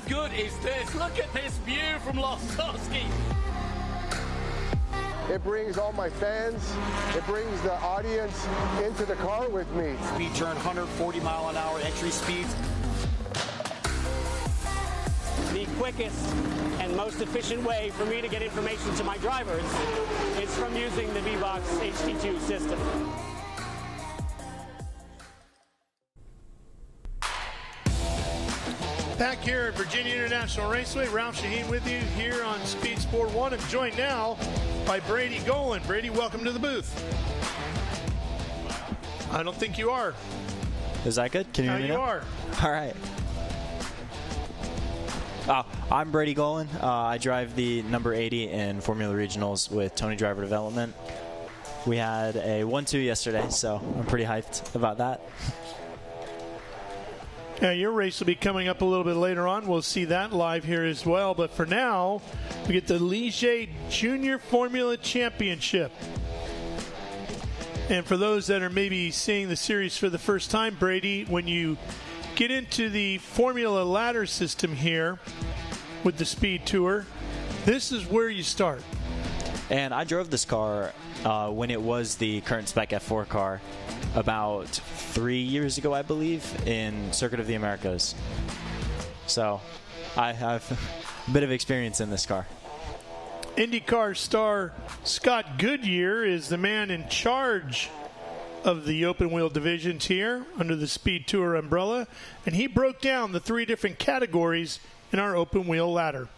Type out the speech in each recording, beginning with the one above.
good is this? Look at this view from Lostowski. It brings all my fans, it brings the audience into the car with me. Speed turn, 140 mile an hour entry speeds. The quickest and most efficient way for me to get information to my drivers is from using the V-Box HD2 system. Back here at Virginia International Raceway, Ralph Shaheen with you here on Speed Sport 1. I'm joined now by Brady Golan. Brady, welcome to the booth. I don't think you are. Is that good? Can you hear me now? You are. All right. I'm Brady Golan. I drive the number 80 in Formula Regionals with Tony Driver Development. We had a 1-2 yesterday, so I'm pretty hyped about that. Now, your race will be coming up a little bit later on. We'll see that live here as well. But for now, we get the Ligier Junior Formula Championship. And for those that are maybe seeing the series for the first time, Brady, when you get into the Formula ladder system here with the SpeedTour, this is where you start. And I drove this car when it was the current spec F4 car about 3 years ago, I believe, in Circuit of the Americas. So I have a bit of experience in this car. IndyCar star Scott Goodyear is the man in charge of the open wheel divisions here under the SpeedTour umbrella, and he broke down the 3 different categories in our open wheel ladder.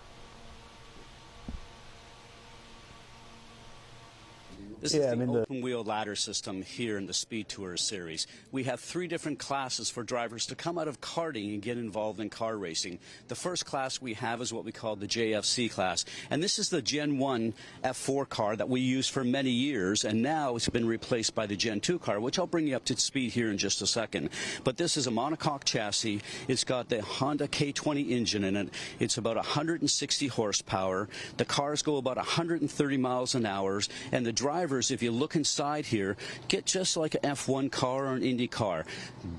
This is the open wheel ladder system here in the SpeedTour series. We have 3 different classes for drivers to come out of karting and get involved in car racing. The first class we have is what we call the JFC class. And this is the Gen 1 F4 car that we used for many years, and now it's been replaced by the Gen 2 car, which I'll bring you up to speed here in just a second. But this is a monocoque chassis. It's got the Honda K20 engine in it. It's about 160 horsepower. The cars go about 130 miles an hour, and the driver, if you look inside here, get just like an F1 car or an Indy car.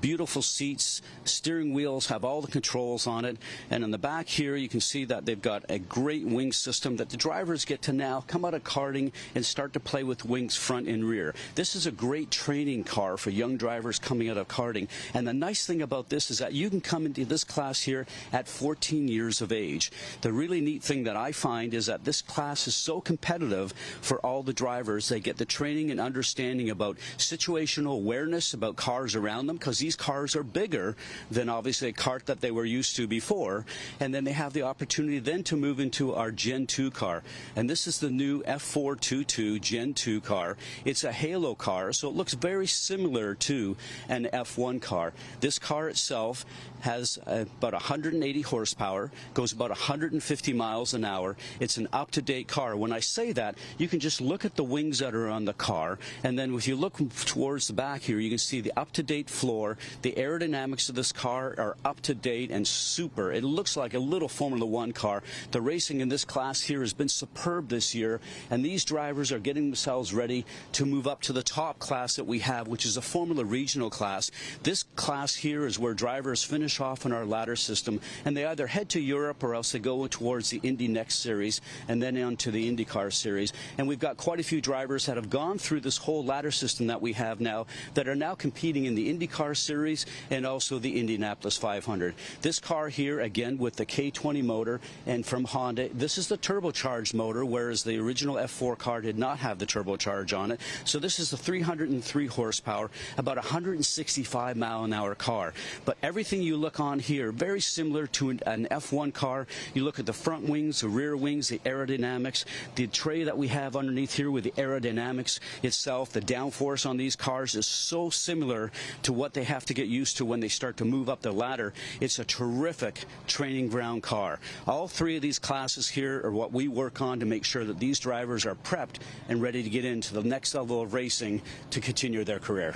Beautiful seats, steering wheels have all the controls on it, and in the back here you can see that they've got a great wing system that the drivers get to now come out of karting and start to play with wings front and rear. This is a great training car for young drivers coming out of karting, and the nice thing about this is that you can come into this class here at 14 years of age. The really neat thing that I find is that this class is so competitive for all the drivers. They get the training and understanding about situational awareness about cars around them, because these cars are bigger than obviously a kart that they were used to before, and then they have the opportunity then to move into our Gen 2 car. And this is the new F4 22 Gen 2 car. It's a halo car, so it looks very similar to an F1 car. This car itself has about 180 horsepower, goes about 150 miles an hour. It's an up-to-date car. When I say that, you can just look at the wings that are on the car, and then if you look towards the back here, you can see the up-to-date floor. The aerodynamics of this car are up-to-date and super. It looks like a little Formula 1 car. The racing in this class here has been superb this year, and these drivers are getting themselves ready to move up to the top class that we have, which is a Formula Regional class. This class here is where drivers finish off in our ladder system, and they either head to Europe or else they go towards the Indy Next Series and then on to the IndyCar Series. And we've got quite a few drivers that have gone through this whole ladder system that we have now that are now competing in the IndyCar Series and also the Indianapolis 500. This car here, again, with the K20 motor and from Honda, this is the turbocharged motor, whereas the original F4 car did not have the turbocharge on it. So this is the 303 horsepower, about 165 mile an hour car. But everything you look on here, very similar to an F1 car. You look at the front wings, the rear wings, the aerodynamics, the tray that we have underneath here with the aerodynamics itself. The downforce on these cars is so similar to what they have to get used to when they start to move up the ladder. It's a terrific training ground car. All 3 of these classes here are what we work on to make sure that these drivers are prepped and ready to get into the next level of racing to continue their career.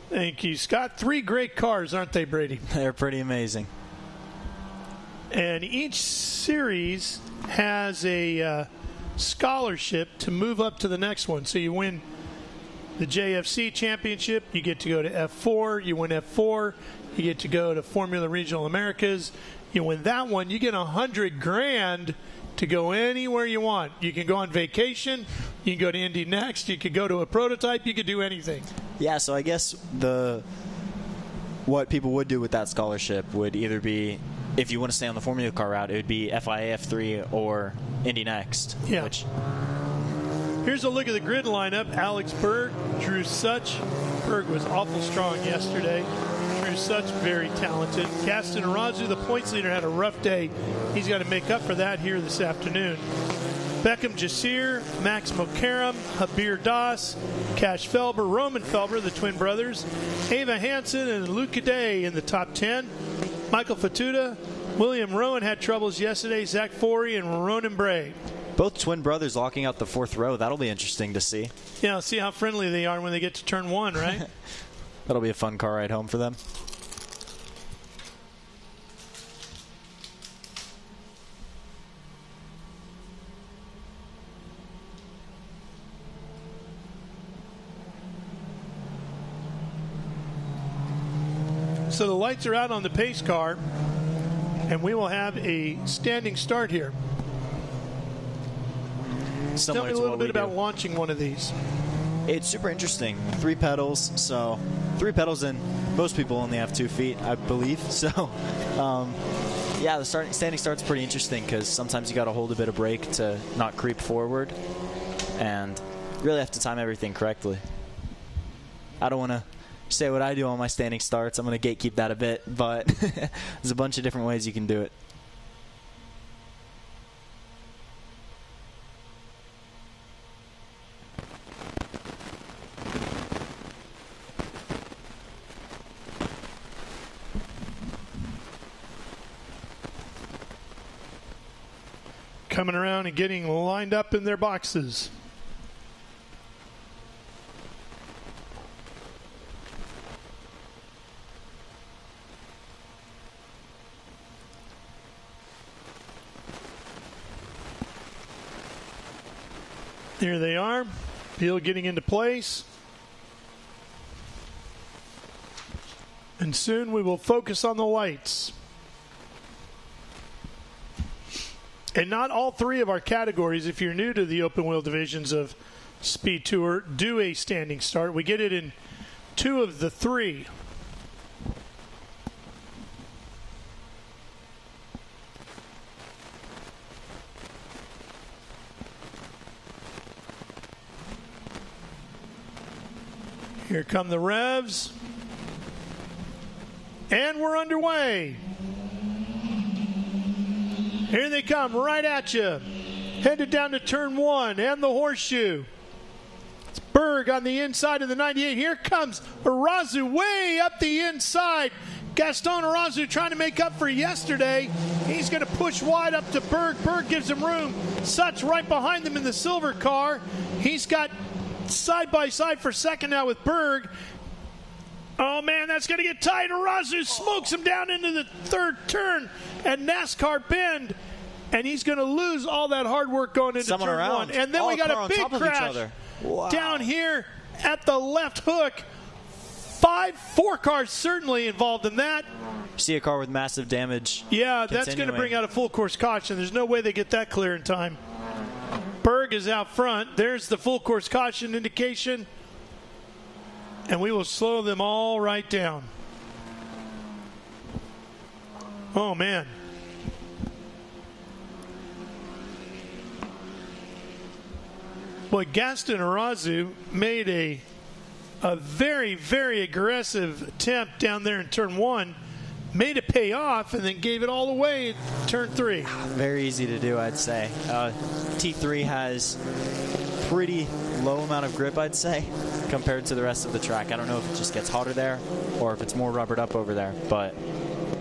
Thank you, Scott. 3 great cars, aren't they, Brady? They're pretty amazing. And each series has a scholarship to move up to the next one. So you win the JFC championship, you get to go to F4. You win F4, You get to go to Formula Regional Americas. You win that one, you get $100,000 to go anywhere you want. You can go on vacation. You can go to Indy next. You could go to a prototype. You could do anything. Yeah, so I guess what people would do with that scholarship would either be, if you want to stay on the Formula Car route, it would be FIA, F3, or Indy Next. Yeah. Here's a look at the grid lineup. Alex Berg, Drew Such. Berg was awful strong yesterday. Drew Such, very talented. Gaston Arazu, the points leader, had a rough day. He's got to make up for that here this afternoon. Beckham Jacir, Max Mokaram, Harbir Das, Cash Felber, Roman Felber, the twin brothers, Ava Hansen, and Luca Day in the top 10. Michael Fatutta, William Rowan had troubles yesterday, Zach Fourie, and Ronan Bray. Both twin brothers locking out the fourth row. That'll be interesting to see. Yeah, see how friendly they are when they get to turn one, right? That'll be a fun car ride home for them. So the lights are out on the pace car, and we will have a standing start here. Tell me a little bit about launching one of these. It's super interesting. 3 pedals, so 3 pedals, and most people only have 2 feet, I believe. So, yeah, the standing start's pretty interesting because sometimes you got to hold a bit of brake to not creep forward, and really have to time everything correctly. I don't want to say what I do on my standing starts. I'm going to gatekeep that a bit, but there's a bunch of different ways you can do it. Coming around and getting lined up in their boxes. Here they are. Peel getting into place. And soon we will focus on the lights. And not all 3 of our categories, if you're new to the open wheel divisions of SpeedTour, do a standing start. We get it in 2 of the 3. Here come the revs. And we're underway. Here they come, right at you. Headed down to turn 1 and the horseshoe. It's Berg on the inside of the 98. Here comes Arazu way up the inside. Gaston Arazu trying to make up for yesterday. He's going to push wide up to Berg. Berg gives him room. Such right behind them in the silver car. He's got side by side for second now with Berg. Oh, man, that's going to get tight. Arazu smokes him down into the 3rd turn at NASCAR bend, and he's going to lose all that hard work going into turn 1. And then we got a big crash down here at the left hook. 4 cars certainly involved in that. See a car with massive damage. Yeah, that's going to bring out a full course caution. There's no way they get that clear in time. Berg is out front. There's the full course caution indication. And we will slow them all right down. Oh, man. Boy, Gaston Arazu made a very, very aggressive attempt down there in turn 1. Made it pay off and then gave it all away in turn 3. Very easy to do, I'd say. T3 has pretty low amount of grip, I'd say, compared to the rest of the track. I don't know if it just gets hotter there or if it's more rubbered up over there, but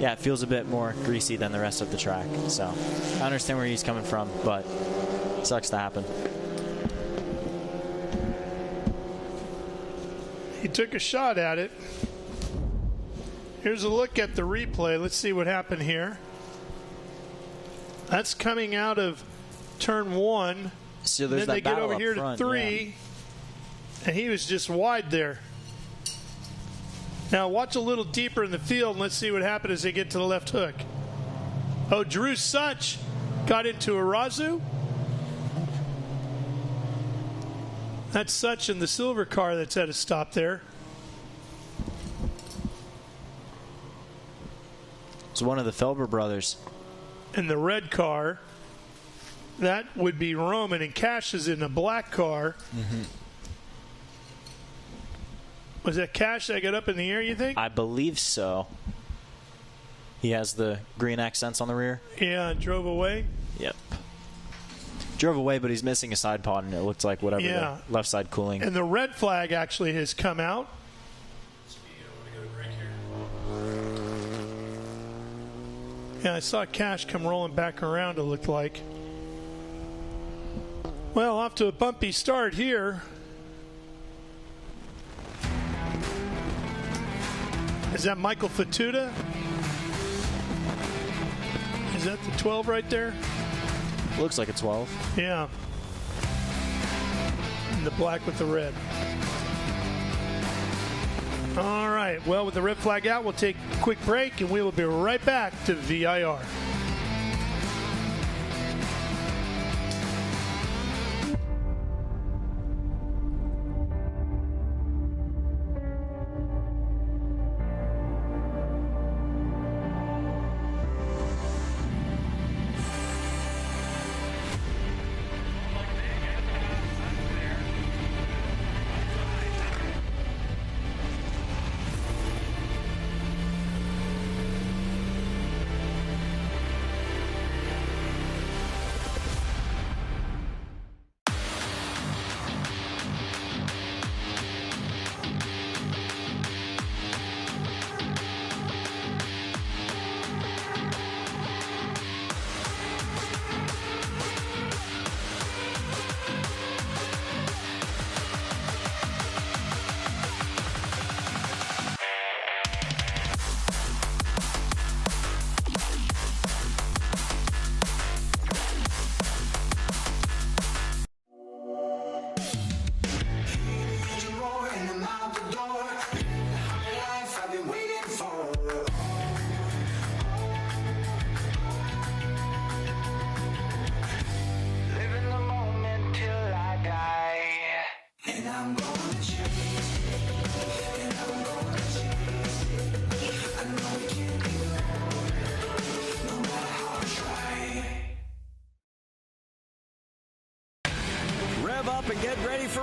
yeah, it feels a bit more greasy than the rest of the track. So I understand where he's coming from, but it sucks to happen. He took a shot at it. Here's a look at the replay. Let's see what happened here. That's coming out of turn 1. So there's then they get over here front, to 3, and he was just wide there. Now watch a little deeper in the field and let's see what happened as they get to the left hook. Oh, Drew Such got into Arazu. That's Such in the silver car that's at a stop there. It's one of the Felber brothers. In the red car, that would be Roman, and Cash is in a black car. Mm-hmm. Was that Cash that got up in the air, you think? I believe so. He has the green accents on the rear. Yeah, drove away. Yep. Drove away, but he's missing a side pod, and it looks like whatever the left side cooling. And the red flag actually has come out. Yeah, I saw Cash come rolling back around, it looked like. Well, off to a bumpy start here. Is that Michael Fatutta? Is that the 12 right there? Looks like a 12. Yeah. In the black with the red. All right. Well, with the red flag out, we'll take a quick break, and we will be right back to VIR.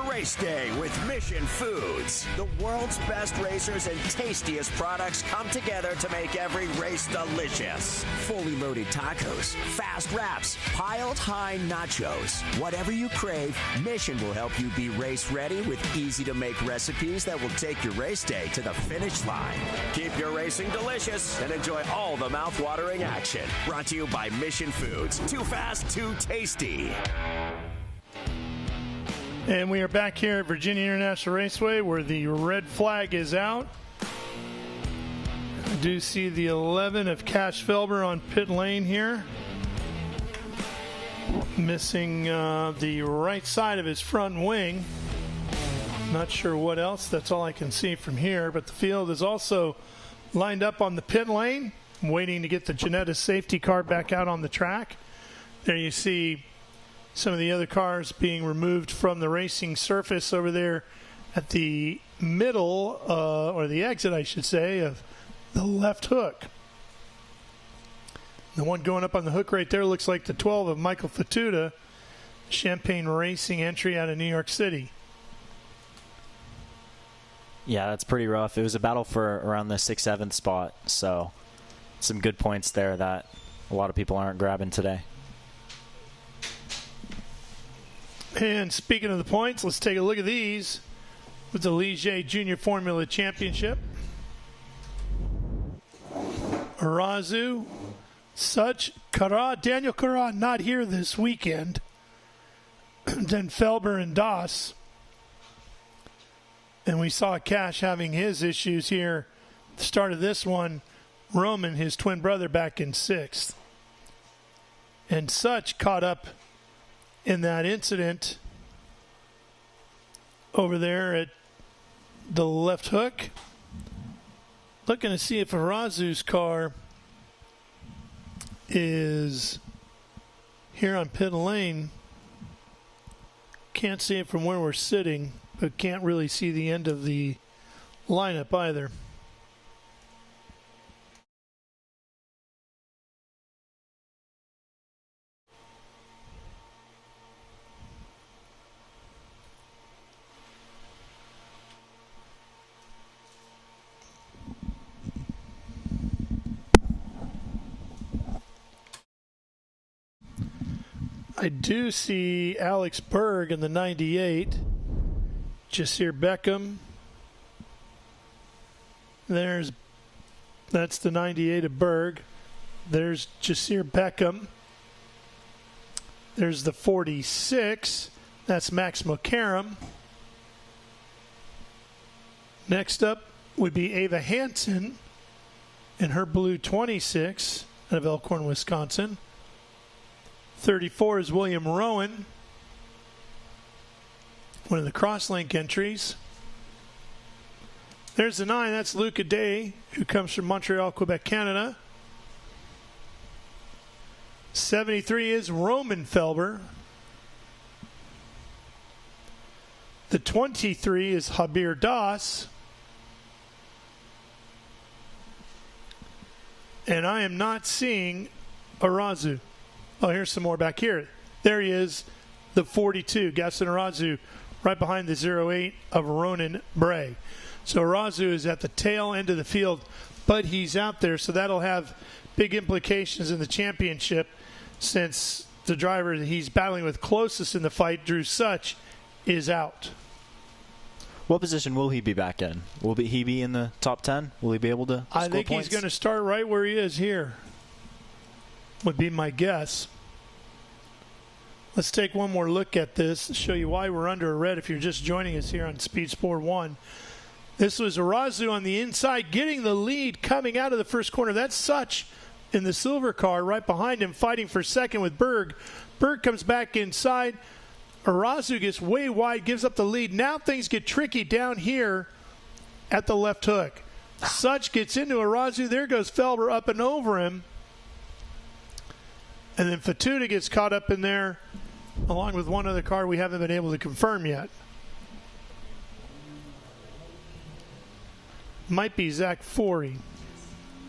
Race day with Mission Foods. The world's best racers and tastiest products come together to make every race delicious. Fully loaded tacos, fast wraps, piled high nachos. Whatever you crave, Mission will help you be race ready with easy to make recipes that will take your race day to the finish line. Keep your racing delicious and enjoy all the mouth-watering action. Brought to you by Mission Foods. Too fast, too tasty. And we are back here at Virginia International Raceway where the red flag is out. I do see the 11 of Cash Felber on pit lane here. Missing the right side of his front wing. Not sure what else. That's all I can see from here. But the field is also lined up on the pit lane, waiting to get the Ginetta safety car back out on the track. There you see some of the other cars being removed from the racing surface over there at the middle, or the exit, I should say, of the left hook. The one going up on the hook right there looks like the 12 of Michael Fatutta, Champagne Racing entry out of New York City. Yeah, that's pretty rough. It was a battle for around the 6th, 7th spot, so some good points there that a lot of people aren't grabbing today. And speaking of the points, let's take a look at these with the Ligier Junior Formula Championship. Arazu, Such, Cará, Daniel Cará not here this weekend. Then Felber and Das. And we saw Cash having his issues here at the start of this one. Roman, his twin brother, back in 6th. And Such caught up in that incident over there at the left hook. looking to see if Arazu's car is here on pit lane. Can't see it from where we're sitting, but can't really see the end of the lineup either. I do see Alex Berg in the 98. Jacir Beckham. That's the 98 of Berg. There's Jacir Beckham. There's the 46. That's Max McCarram. Next up would be Ava Hanssen in her blue 26 out of Elkhorn, Wisconsin. 34 is William Rowan, one of the Crosslink entries. There's the 9, that's Luca Day, who comes from Montreal, Quebec, Canada. 73 is Roman Felber. The 23 is Harbir Das. And I am not seeing Arazu. Oh, here's some more back here. There he is, the 42, Gaston Arazu, right behind the 08 of Ronan Bray. So Arazu is at the tail end of the field, but he's out there, so that'll have big implications in the championship since the driver that he's battling with closest in the fight, Drew Such, is out. What position will he be back in? Will he be in the top 10? Will he be able to score I think points? He's going to start right where he is here, would be my guess. Let's take one more look at this to show you why we're under a red if you're just joining us here on Speed Sport 1. This was Arazu on the inside getting the lead coming out of the first corner. That's Such in the silver car right behind him fighting for second with Berg. Berg comes back inside. Arazu gets way wide, gives up the lead. Now things get tricky down here at the left hook. Such gets into Arazu. There goes Felber up and over him. And then Fatutta gets caught up in there along with one other car we haven't been able to confirm yet. Might be Zach Fourie.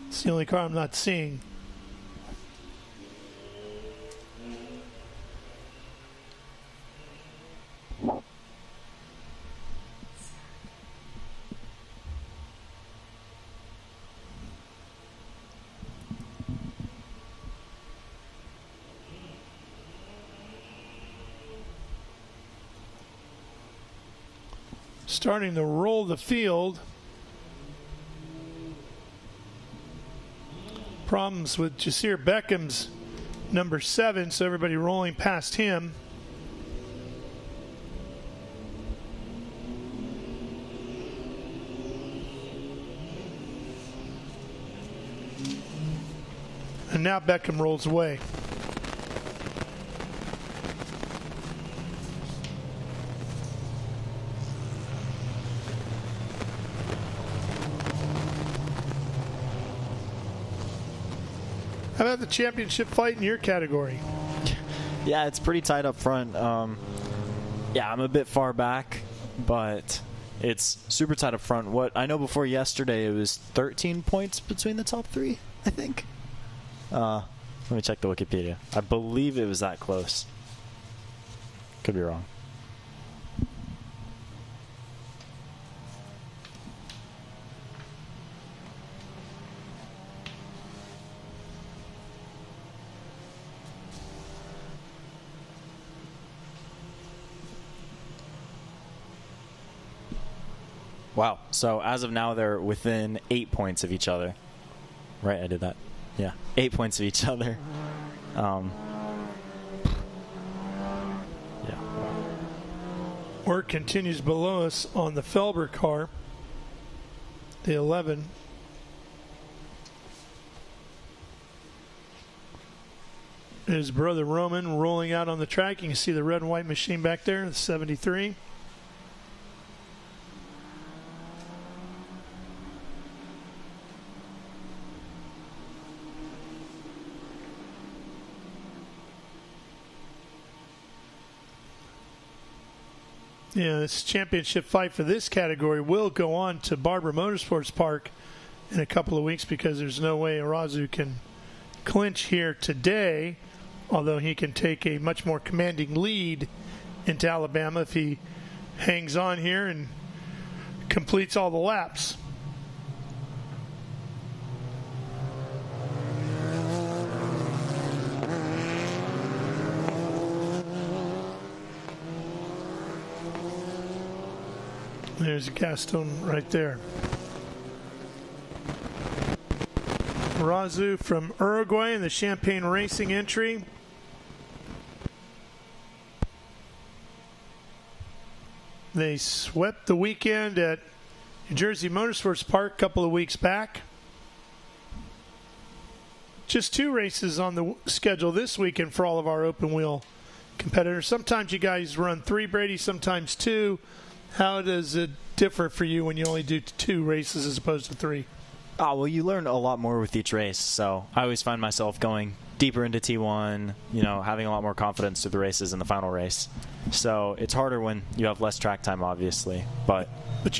It's the only car I'm not seeing. Starting to roll the field. Problems with Jacir Beckham's number 7, so everybody rolling past him. And now Beckham rolls away. How about the championship fight in your category? Yeah, it's pretty tight up front. Yeah, I'm a bit far back, but it's super tight up front. What I know before yesterday, it was 13 points between the top 3, I think. Let me check the Wikipedia. I believe it was that close. Could be wrong. Wow. So as of now, they're within 8 points of each other. Right, I did that. Yeah, 8 points of each other. Yeah. Work continues below us on the Felber car, the 11. His brother Roman rolling out on the track. You can see the red and white machine back there, the 73. Yeah, this championship fight for this category will go on to Barber Motorsports Park in a couple of weeks because there's no way Arazu can clinch here today, although he can take a much more commanding lead into Alabama if he hangs on here and completes all the laps. There's Gaston right there. Arazu from Uruguay in the Champagne Racing entry. They swept the weekend at New Jersey Motorsports Park a couple of weeks back. Just 2 races on the schedule this weekend for all of our open wheel competitors. Sometimes you guys run 3, Brady, sometimes 2. How does it differ for you when you only do 2 races as opposed to 3? Oh, well, you learn a lot more with each race, so I always find myself going deeper into T1, having a lot more confidence through the races in the final race. So it's harder when you have less track time, obviously. But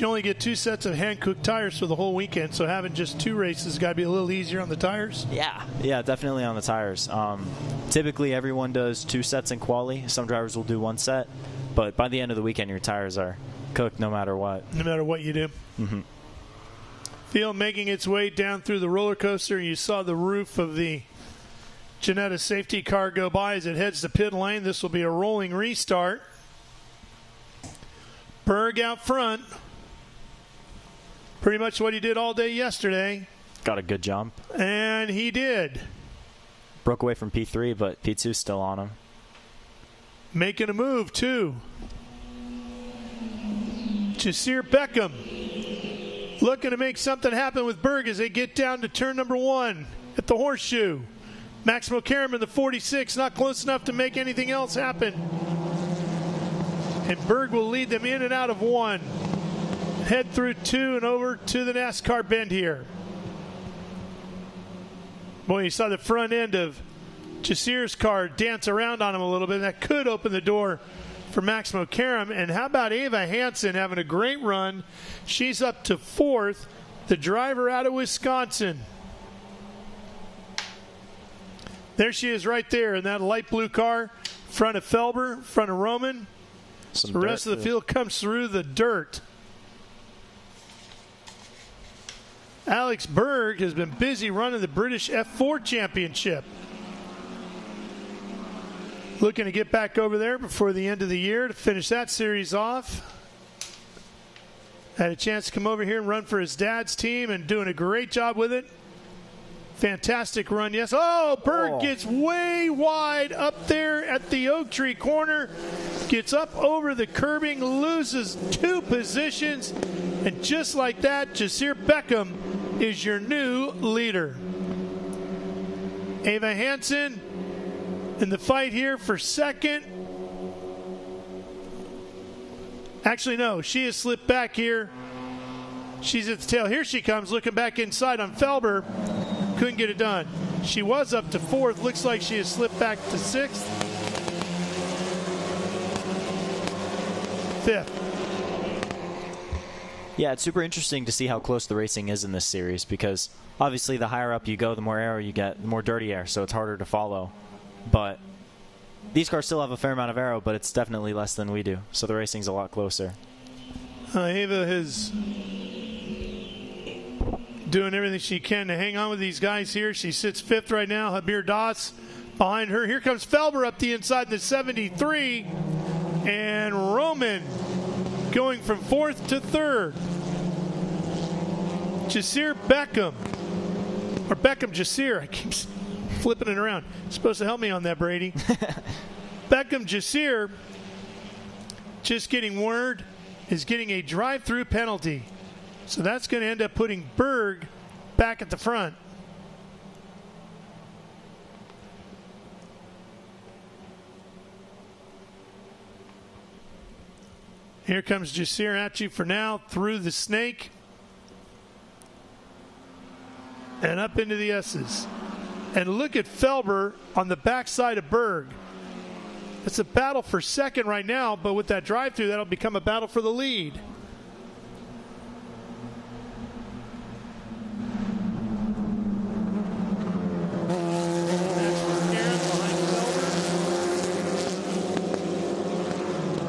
you only get 2 sets of hand-cooked tires for the whole weekend, so having just 2 races has got to be a little easier on the tires? Yeah, definitely on the tires. Typically, everyone does 2 sets in quali. Some drivers will do 1 set, but by the end of the weekend, your tires are cooked no matter what. No matter what you do. Mm-hmm. Field making its way down through the roller coaster. You saw the roof of the Janetta safety car go by as it heads to pit lane. This will be a rolling restart. Berg out front. Pretty much what he did all day yesterday. Got a good jump. And he did. Broke away from P3, but P2's still on him. Making a move, too. Jacir Beckham looking to make something happen with Berg as they get down to turn number 1 at the horseshoe. Maximo Karam in the 46, not close enough to make anything else happen. And Berg will lead them in and out of 1. Head through 2 and over to the NASCAR bend here. Boy, you saw the front end of Jacir's car dance around on him a little bit. That could open the door for Maximo Karam. And how about Ava Hanssen having a great run? She's up to 4th, the driver out of Wisconsin. There she is right there in that light blue car, front of Felber, front of Roman. The rest of the field comes through the dirt. Alex Berg has been busy running the British F4 Championship. Looking to get back over there before the end of the year to finish that series off. Had a chance to come over here and run for his dad's team and doing a great job with it. Fantastic run, yes. Oh, Berg gets way wide up there at the Oak Tree corner. Gets up over the curbing, loses 2 positions. And just like that, Jacir Beckham is your new leader. Ava Hanssen in the fight here for 2nd. Actually, no, she has slipped back here. She's at the tail. Here she comes, looking back inside on Felber. Couldn't get it done. She was up to 4th. Looks like she has slipped back to 6th. 5th. Yeah, it's super interesting to see how close the racing is in this series because obviously the higher up you go, the more aero you get, the more dirty air, so it's harder to follow. But these cars still have a fair amount of aero, but it's definitely less than we do, so the racing's a lot closer. Ava is doing everything she can to hang on with these guys here. She sits 5th right now. Harbir Das behind her. Here comes Felber up the inside in the 73. And Roman going from 4th to 3rd. Jacir Beckham. Or Beckham Jacir. I keep flipping it around. You're supposed to help me on that, Brady. Beckham Jacir, just getting word, is getting a drive-through penalty. So that's going to end up putting Berg back at the front. Here comes Jacir at you for now, through the snake. And up into the S's. And look at Felber on the backside of Berg. It's a battle for second right now, but with that drive-through, that'll become a battle for the lead.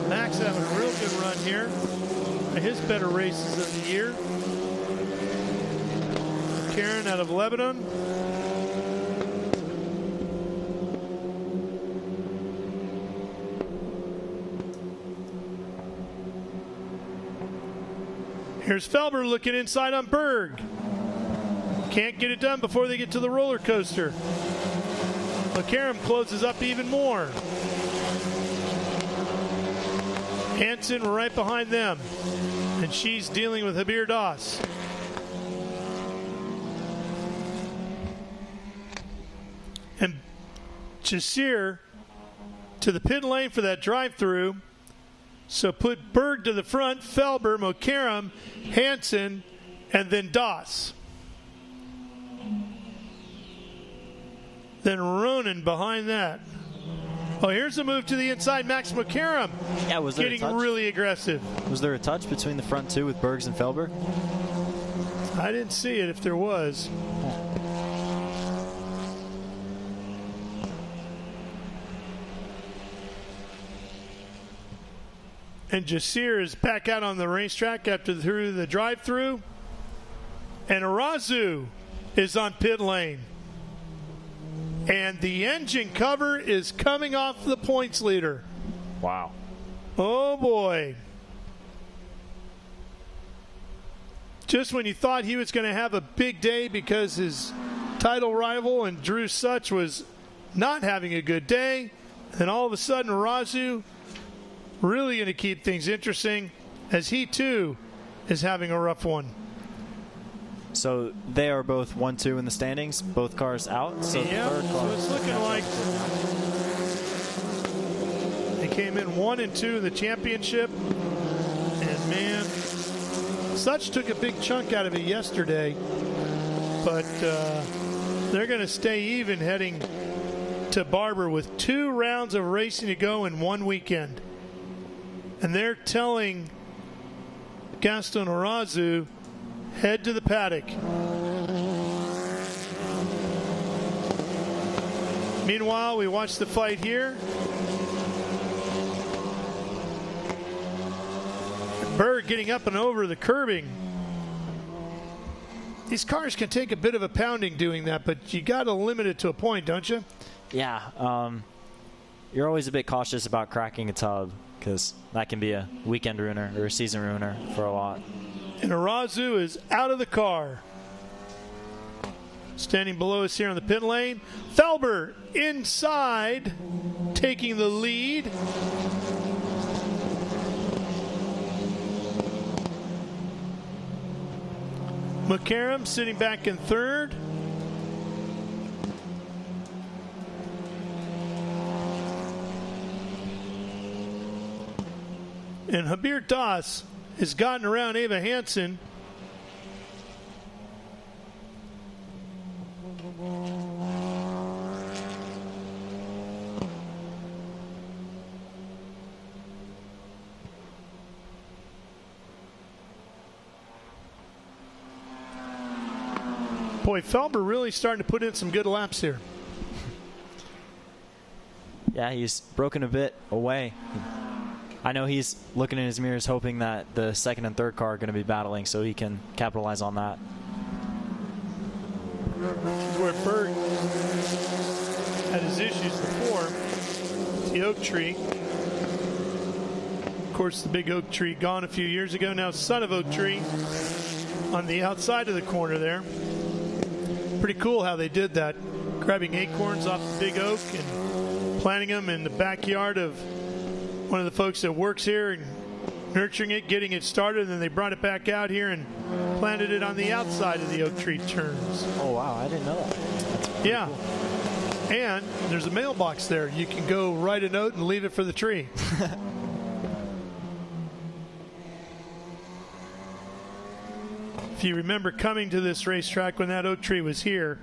Max having a real good run here. His better races of the year. Karen out of Lebanon. Here's Felber looking inside on Berg. Can't get it done before they get to the roller coaster. McCarron closes up even more. Hanssen right behind them. And she's dealing with Harbir Das. And Jacir to the pit lane for that drive-through. So put Berg to the front, Felber, Mokaram, Hanssen, and then Das. Then Ronan behind that. Oh, here's a move to the inside. Max Mokaram getting really aggressive. Was there a touch between the front two with Bergs and Felber? I didn't see it if there was. And Jacir is back out on the racetrack after through the drive-through. And Arazu is on pit lane. And the engine cover is coming off the points leader. Wow. Oh, boy. Just when you thought he was going to have a big day because his title rival and Drew Such was not having a good day, and all of a sudden Arazu really going to keep things interesting as he, too, is having a rough one. So they are both 1-2 in the standings, both cars out. So yeah, the third car, so it's looking like they came in 1 and 2 in the championship. And, man, Such took a big chunk out of it yesterday. But they're going to stay even heading to Barber with 2 rounds of racing to go in 1 weekend. And they're telling Gaston Arazu, head to the paddock. Meanwhile, we watch the fight here. Berg getting up and over the curbing. These cars can take a bit of a pounding doing that, but you got to limit it to a point, don't you? Yeah. You're always a bit cautious about cracking a tub because that can be a weekend ruiner or a season ruiner for a lot. And Arazu is out of the car. Standing below us here on the pit lane. Felber inside, taking the lead. McCarron sitting back in third. And Harbir Das has gotten around Eva Hansen. Boy, Felber really starting to put in some good laps here. Yeah, he's broken a bit away. I know he's looking in his mirrors hoping that the second and third car are going to be battling so he can capitalize on that. Where Berg had his issues before, the oak tree. Of course, the big oak tree gone a few years ago. Now son of oak tree on the outside of the corner there. Pretty cool how they did that, grabbing acorns off the big oak and planting them in the backyard of one of the folks that works here and nurturing it, getting it started, and then they brought it back out here and planted it on the outside of the oak tree turns. Oh, wow, I didn't know that. Yeah. Cool. And there's a mailbox there. You can go write a note and leave it for the tree. If you remember coming to this racetrack when that oak tree was here,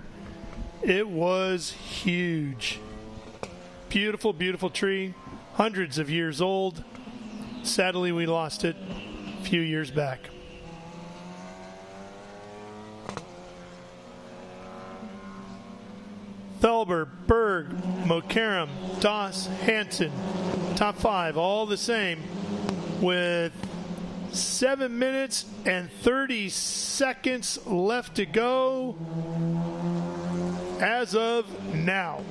it was huge. Beautiful, beautiful tree. hundreds of years old. Sadly, we lost it a few years back. Felber, Berg, Mokaram, Doss, Hanssen. Top 5, all the same, with 7 minutes and 30 seconds left to go as of now.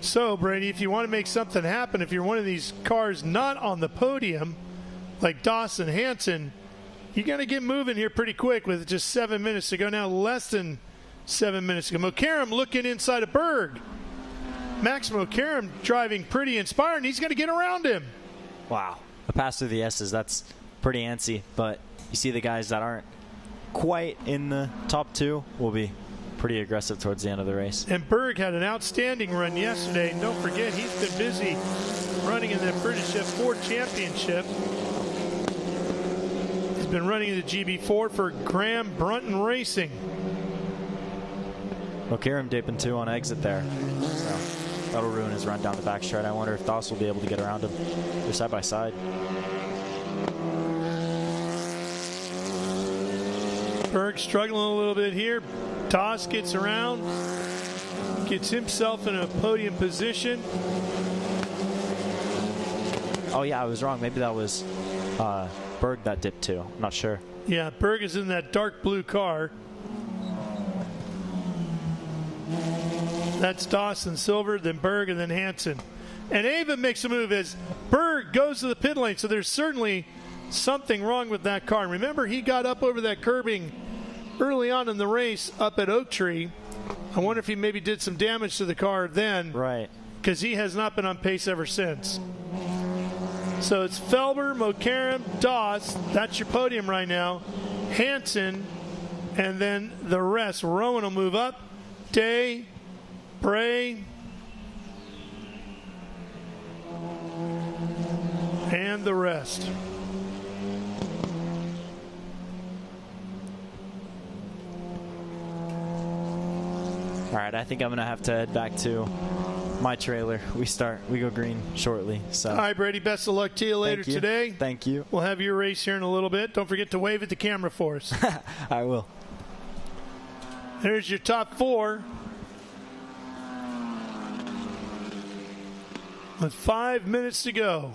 So, Brady, if you want to make something happen, if you're one of these cars not on the podium, like Doss and Hanssen, you got to get moving here pretty quick with just 7 minutes to go now, less than 7 minutes to go. Mokaram looking inside of Berg. Max Mokaram driving pretty inspiring. He's going to get around him. Wow. A pass through the S's, that's pretty antsy, but you see the guys that aren't quite in the top 2 will be pretty aggressive towards the end of the race. And Berg had an outstanding run yesterday. And don't forget, he's been busy running in the British F4 Championship. He's been running in the GB4 for Graham Brunton Racing. Mokaram dipping 2 on exit there. So that'll ruin his run down the backstretch. I wonder if Doss will be able to get around him. They're side by side. Berg struggling a little bit here. Doss gets around, gets himself in a podium position. Oh, yeah, I was wrong. Maybe that was Berg that dipped 2. I'm not sure. Yeah, Berg is in that dark blue car. That's Doss and Silver, then Berg, and then Hanssen. And Ava makes a move as Berg goes to the pit lane, so there's certainly something wrong with that car. Remember, he got up over that curbing early on in the race up at Oak Tree. I wonder if he maybe did some damage to the car then. Right. Because he has not been on pace ever since. So it's Felber, Mokaram, Doss. That's your podium right now. Hanssen, and then the rest. Rowan will move up. Day, Bray, and the rest. All right, I think I'm going to have to head back to my trailer. We go green shortly. So. All right, Brady, best of luck to you later today. Thank you. We'll have your race here in a little bit. Don't forget to wave at the camera for us. I will. There's your top 4. With 5 minutes to go.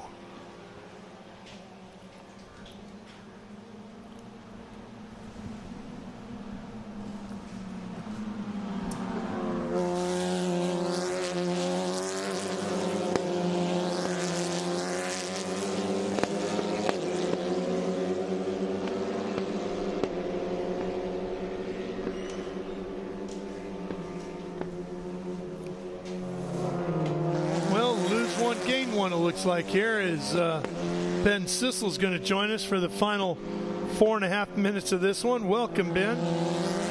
Gain one, it looks like here, is Ben Sissel's going to join us for the final 4.5 minutes of this one. Welcome, Ben.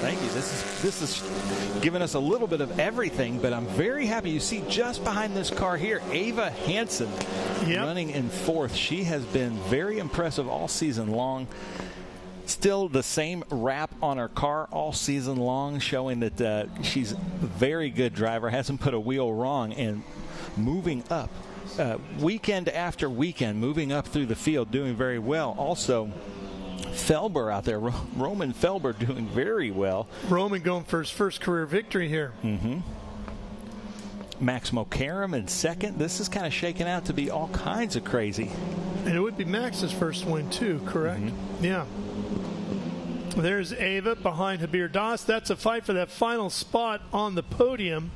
Thank you. This is giving us a little bit of everything, but I'm very happy. You see just behind this car here, Ava Hanssen running in 4th. She has been very impressive all season long. Still the same wrap on her car all season long, showing that she's a very good driver, hasn't put a wheel wrong, and moving up weekend after weekend, moving up through the field, doing very well. Also, Felber out there, Roman Felber, doing very well. Roman going for his first career victory here. Mm-hmm. Max Mokaram in 2nd. This is kind of shaking out to be all kinds of crazy. And it would be Max's first win too, correct? Mm-hmm. Yeah. There's Ava behind Harbir Doss. That's a fight for that final spot on the podium.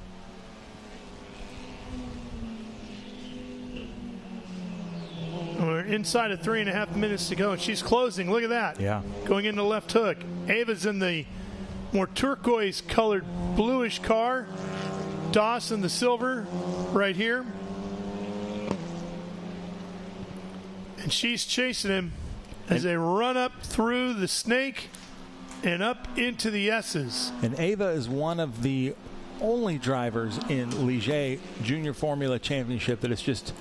We're inside of 3.5 minutes to go, and she's closing. Look at that. Yeah. Going into left hook. Ava's in the more turquoise-colored bluish car. Doss in the silver right here. And she's chasing him as they run up through the snake and up into the S's. And Ava is one of the only drivers in Ligier Junior Formula Championship that is just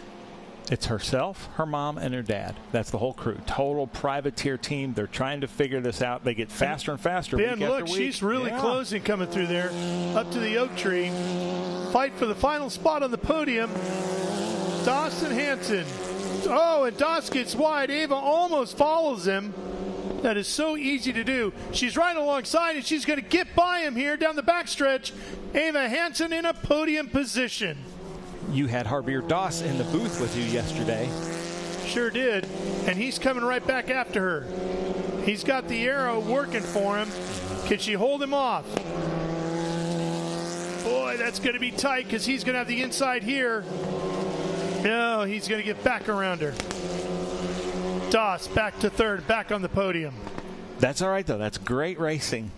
It's herself, her mom, and her dad. That's the whole crew. Total privateer team. They're trying to figure this out. They get faster and faster. Ben, week look, after week. she's really closing coming through there. Up to the oak tree. Fight for the final spot on the podium. Das and Hanssen. Oh, and Das gets wide. Ava almost follows him. That is so easy to do. She's right alongside, and she's going to get by him here down the backstretch. Ava Hanssen in a podium position. You had Harbir Das in the booth with you yesterday. Sure did. And he's coming right back after her. He's got the arrow working for him. Can she hold him off? Boy, that's going to be tight because he's going to have the inside here. No, he's going to get back around her. Das back to third, back on the podium. That's all right, though. That's great racing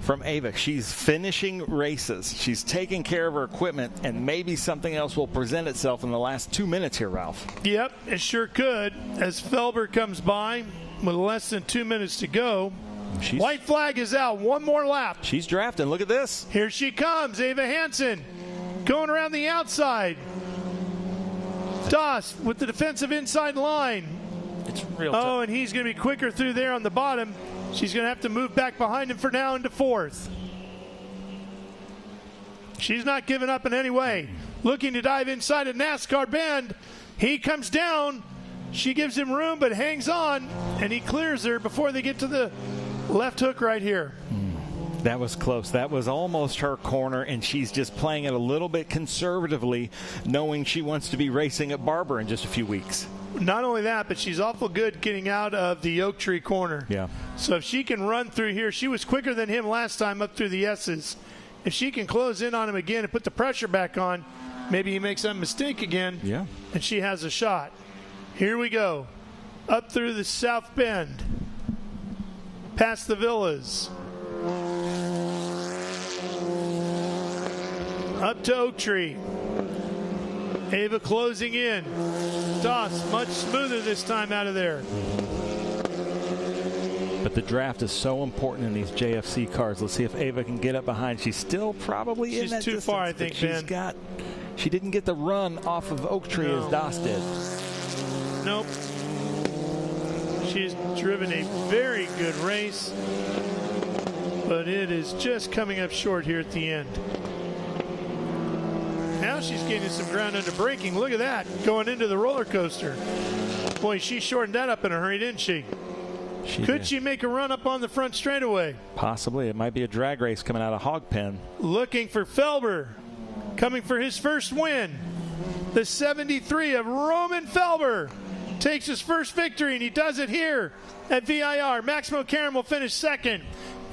from Ava. She's finishing races. She's taking care of her equipment, and maybe something else will present itself in the last 2 minutes here, Ralph. Yep, it sure could. As Felber comes by with less than 2 minutes to go. White flag is out. One more lap. She's drafting. Look at this. Here she comes, Ava Hanssen, going around the outside. Das with the defensive inside line. It's real tough. And he's going to be quicker through there on the bottom. She's going to have to move back behind him for now into fourth. She's not giving up in any way. Looking to dive inside a NASCAR bend. He comes down. She gives him room but hangs on, and he clears her before they get to the left hook right here. That was close. That was almost her corner, and she's just playing it a little bit conservatively, knowing she wants to be racing at Barber in just a few weeks. Not only that, but she's awful good getting out of the oak tree corner. Yeah. So if she can run through here, she was quicker than him last time up through the S's. If she can close in on him again and put the pressure back on, maybe he makes that mistake again. Yeah. And she has a shot. Here we go. Up through the South Bend. Past the villas. Up to Oak Tree. Ava closing in. Das much smoother this time out of there. But the draft is so important in these JFC cars. Let's see if Ava can get up behind. She's still probably in that too distance, far, I think, Ben. She didn't get the run off of Oak Tree as Das did. Nope. She's driven a very good race, but it is just coming up short here at the end. Now she's gaining some ground under braking. Look at that, going into the roller coaster. Boy, she shortened that up in a hurry, didn't she? Could she make a run up on the front straightaway? Possibly. It might be a drag race coming out of Hog Pen. Looking for Felber, coming for his first win. The 73 of Roman Felber takes his first victory, and he does it here at VIR. Max Mokaram will finish second.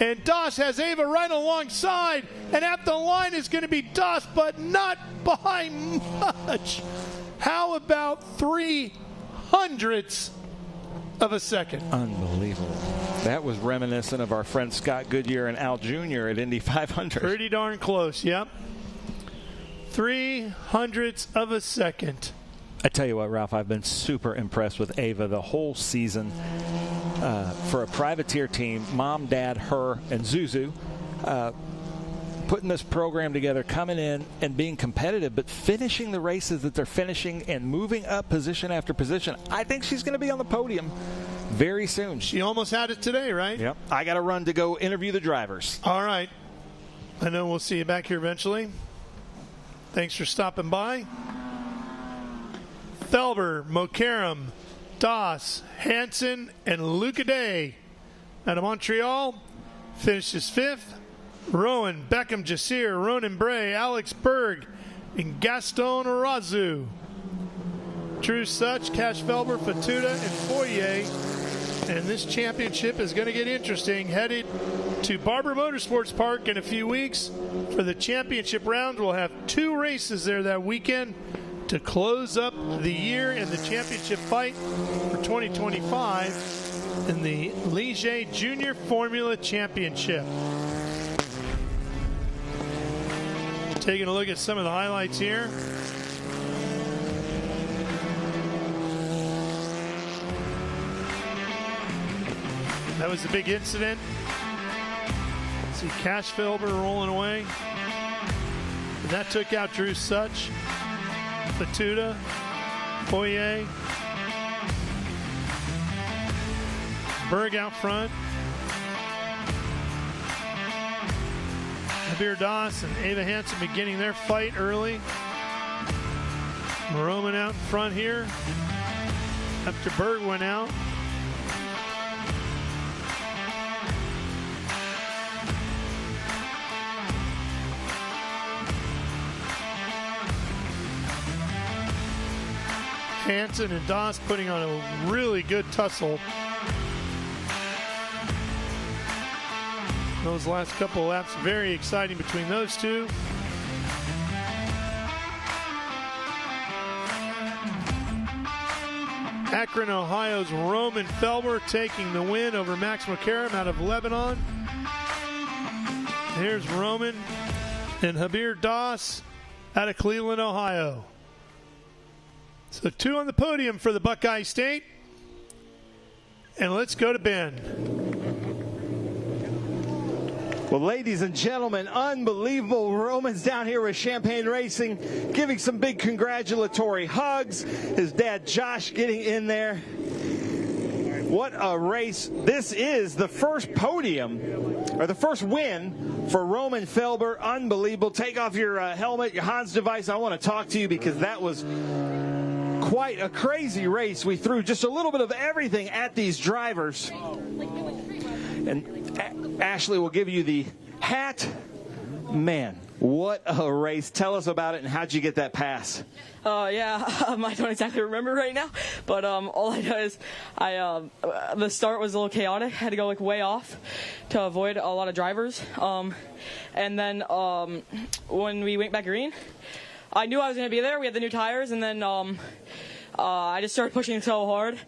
And Das has Ava right alongside, and at the line is going to be Das, but not by much. How about 0.03 of a second? Unbelievable. That was reminiscent of our friend Scott Goodyear and Al Jr. at Indy 500. Pretty darn close, yep. 0.03 of a second. I tell you what, Ralph, I've been super impressed with Ava the whole season. For a privateer team, Mom, Dad, her, and Zuzu, putting this program together, coming in and being competitive, but finishing the races that they're finishing and moving up position after position. I think she's going to be on the podium very soon. She almost had it today, right? Yep. I got to run to go interview the drivers. All right. I know we'll see you back here eventually. Thanks for stopping by. Felber, Mokaram, Das, Hanssen, and Luca Day out of Montreal finishes fifth. Rowan, Beckham, Jacir, Ronan Bray, Alex Berg, and Gaston Arazu. Drew Such, Cash Felber, Fatutta, and Fourie. And this championship is going to get interesting. Headed to Barber Motorsports Park in a few weeks for the championship round. We'll have 2 races there that weekend to close up the year in the championship fight for 2025 in the Ligier Junior Formula Championship. Taking a look at some of the highlights here. That was the big incident. See Cash Felber rolling away. And that took out Drew Such, Fatutta, Fourie. Berg out front. Harbir and Eva Hanssen beginning their fight early. Roman out in front here after Berg went out. Hanssen and Doss putting on a really good tussle. Those last couple of laps, very exciting between those two. Akron, Ohio's Roman Felber taking the win over Max McCarron out of Lebanon. Here's Roman and Harbir Doss out of Cleveland, Ohio. So 2 on the podium for the Buckeye State. And let's go to Ben. Well, ladies and gentlemen, unbelievable. Roman's down here with Champagne Racing, giving some big congratulatory hugs. His dad, Josh, getting in there. What a race. This is the first podium, or the first win for Roman Felber. Unbelievable. Take off your helmet, your Hans device. I want to talk to you because that was quite a crazy race. We threw just a little bit of everything at these drivers. And Ashley will give you the hat. Man, what a race. Tell us about it, and how'd you get that pass? I don't exactly remember right now, but all I know is the start was a little chaotic. I had to go way off to avoid a lot of drivers. And then when we went back green, I knew I was going to be there. We had the new tires, and then I just started pushing so hard.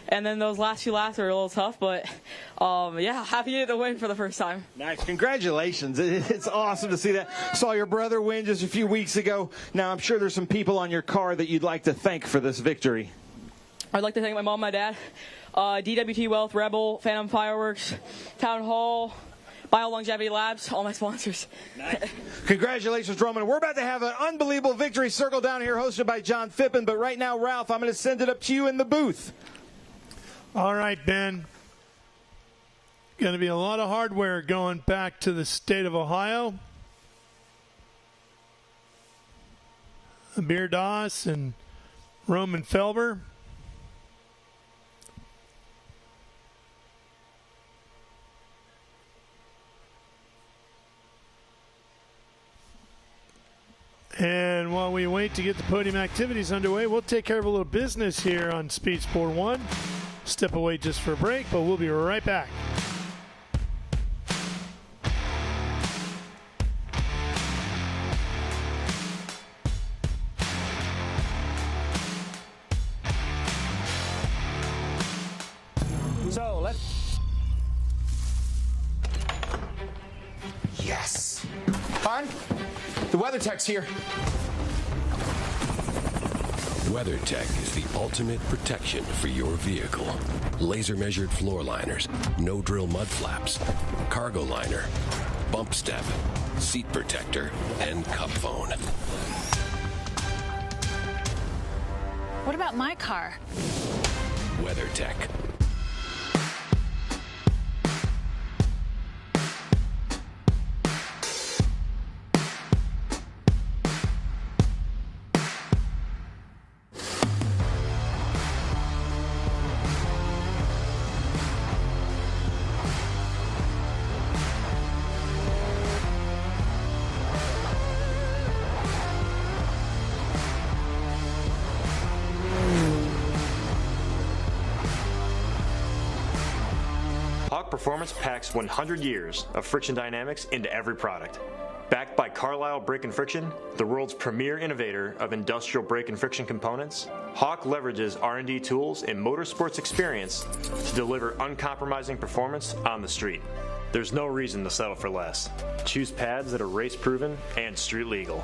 And then those last few laps were a little tough, but happy to get the win for the first time. Nice. Congratulations. It's awesome to see that. Saw your brother win just a few weeks ago. Now, I'm sure there's some people on your car that you'd like to thank for this victory. I'd like to thank my mom, my dad, DWT Wealth, Rebel, Phantom Fireworks, Town Hall, Bio Longevity Labs, all my sponsors. Nice. Congratulations, Roman. We're about to have an unbelievable victory circle down here hosted by John Phippen, but right now, Ralph, I'm going to send it up to you in the booth. All right, Ben. Going to be a lot of hardware going back to the state of Ohio. Harbir Doss and Roman Felber. And while we wait to get the podium activities underway, we'll take care of a little business here on Speed Sport 1. Step away just for a break, but we'll be right back. So let's... Yes! Hon, the weather tech's here. WeatherTech is the ultimate protection for your vehicle. Laser-measured floor liners, no-drill mud flaps, cargo liner, bump step, seat protector, and cup phone. What about my car? WeatherTech. Performance packs 100 years of friction dynamics into every product. Backed by Carlisle Brake and Friction, the world's premier innovator of industrial brake and friction components, Hawk leverages R&D tools and motorsports experience to deliver uncompromising performance on the street. There's no reason to settle for less. Choose pads that are race-proven and street legal.